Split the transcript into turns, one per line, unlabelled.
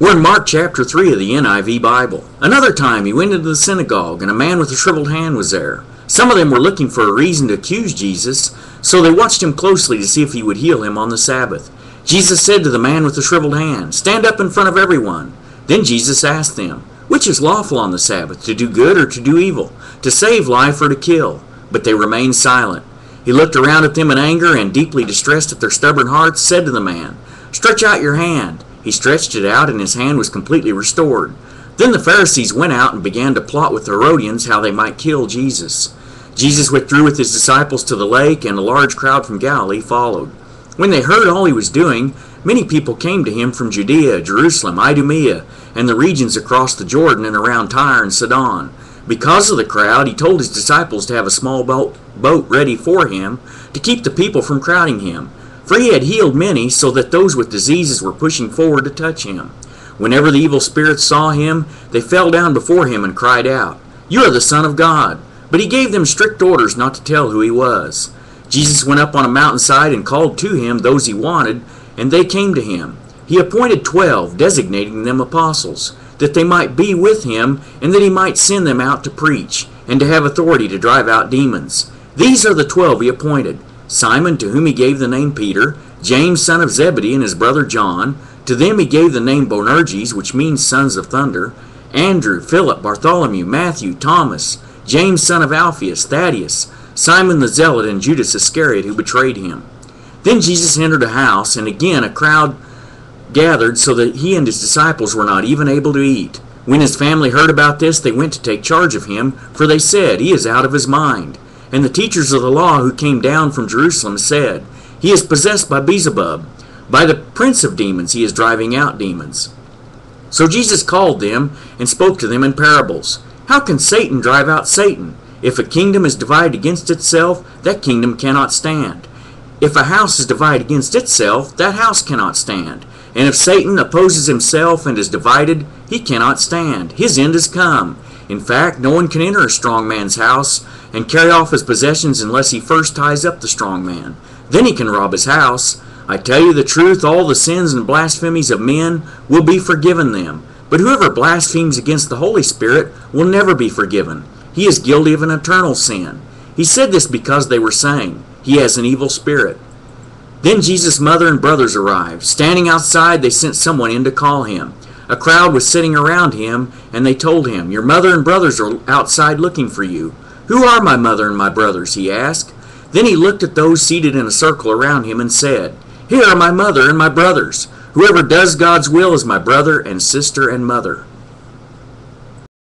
We're in Mark chapter 3 of the NIV Bible. Another time he went into the synagogue, and a man with a shriveled hand was there. Some of them were looking for a reason to accuse Jesus, so they watched him closely to see if he would heal him on the Sabbath. Jesus said to the man with the shriveled hand, "Stand up in front of everyone." Then Jesus asked them, "Which is lawful on the Sabbath, to do good or to do evil, to save life or to kill?" But they remained silent. He looked around at them in anger and, deeply distressed at their stubborn hearts, said to the man, "Stretch out your hand." He stretched it out, and his hand was completely restored. Then the Pharisees went out and began to plot with the Herodians how they might kill Jesus. Jesus withdrew with his disciples to the lake, and a large crowd from Galilee followed. When they heard all he was doing, many people came to him from Judea, Jerusalem, Idumea, and the regions across the Jordan and around Tyre and Sidon. Because of the crowd, he told his disciples to have a small boat ready for him to keep the people from crowding him. For he had healed many, so that those with diseases were pushing forward to touch him. Whenever the evil spirits saw him, they fell down before him and cried out, "You are the Son of God." But he gave them strict orders not to tell who he was. Jesus went up on a mountainside and called to him those he wanted, and they came to him. He appointed 12, designating them apostles, that they might be with him, and that he might send them out to preach, and to have authority to drive out demons. These are the 12 he appointed: Simon, to whom he gave the name Peter, James son of Zebedee and his brother John. To them he gave the name Boanerges, which means sons of thunder. Andrew, Philip, Bartholomew, Matthew, Thomas, James son of Alphaeus, Thaddeus, Simon the Zealot, and Judas Iscariot, who betrayed him. Then Jesus entered a house, and again a crowd gathered, so that he and his disciples were not even able to eat. When his family heard about this, they went to take charge of him, for they said, "He is out of his mind." And the teachers of the law who came down from Jerusalem said, "He is possessed by Beelzebub. By the prince of demons he is driving out demons." So Jesus called them and spoke to them in parables. "How can Satan drive out Satan? If a kingdom is divided against itself, that kingdom cannot stand. If a house is divided against itself, that house cannot stand. And if Satan opposes himself and is divided, he cannot stand. His end is come. In fact, no one can enter a strong man's house and carry off his possessions unless he first ties up the strong man. Then he can rob his house. I tell you the truth, all the sins and blasphemies of men will be forgiven them. But whoever blasphemes against the Holy Spirit will never be forgiven. He is guilty of an eternal sin." He said this because they were saying, "He has an evil spirit." Then Jesus' mother and brothers arrived. Standing outside, they sent someone in to call him. A crowd was sitting around him, and they told him, "Your mother and brothers are outside looking for you." "Who are my mother and my brothers?" he asked. Then he looked at those seated in a circle around him and said, "Here are my mother and my brothers. Whoever does God's will is my brother and sister and mother."